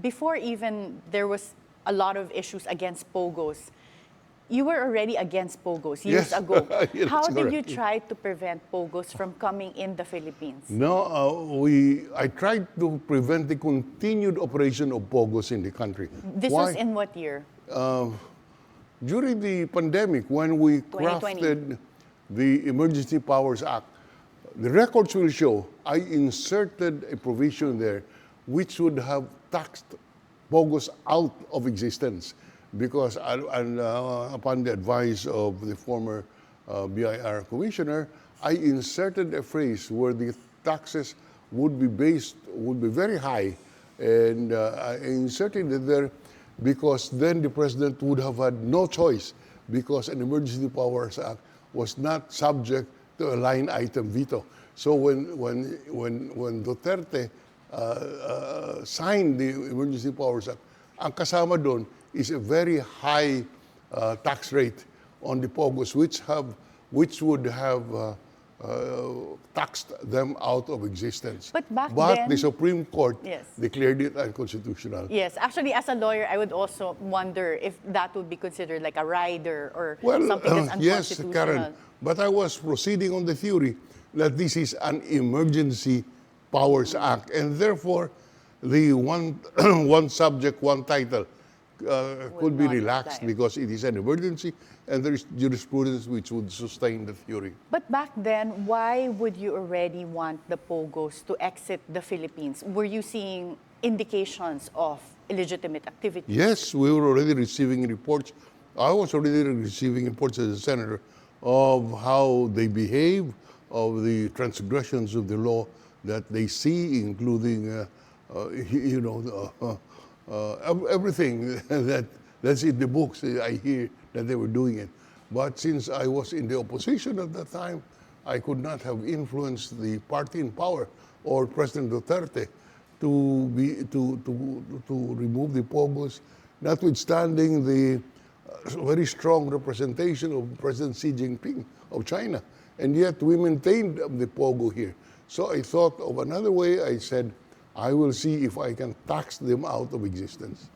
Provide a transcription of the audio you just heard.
before even there was a lot of issues against POGOs, you were already against POGOs years Yes. ago. Yes, How did you correct. try to prevent POGOs from coming in the Philippines? No, I tried to prevent the continued operation of POGOs in the country. This was Why? in what year? During the pandemic, when we 2020. crafted the Emergency Powers Act, the records will show I inserted a provision there which would have taxed POGOs out of existence because upon the advice of the former BIR commissioner, I inserted a phrase where the taxes would be very high, and I inserted it there because then the president would have had no choice because an Emergency Powers Act was not subject to a line item veto. So when Duterte signed the Emergency Powers Act, ang kasama doon is a very high tax rate on the POGOs, which would have taxed them out of existence. But back But then- the Supreme Court Yes. declared it unconstitutional. Yes, actually, as a lawyer, I would also wonder if that would be considered like a rider or Well, something that's yes, unconstitutional. Karen, but I was proceeding on the theory that this is an Emergency Powers Act, and therefore the one one subject, one title could be not relaxed apply. because it is an emergency, and there is jurisprudence which would sustain the theory. But back then, why would you already want the POGOs to exit the Philippines? Were you seeing indications of illegitimate activity? Yes, we were already receiving reports. I was already receiving reports as a senator of how they behave, of the transgressions of the law that they see, including, everything that's in the books. I hear that they were doing it. But since I was in the opposition at that time, I could not have influenced the party in power or President Duterte to remove the POGOs, notwithstanding the very strong representation of President Xi Jinping of China. And yet we maintained the POGO here. So I thought of another way. I said, I will see if I can tax them out of existence.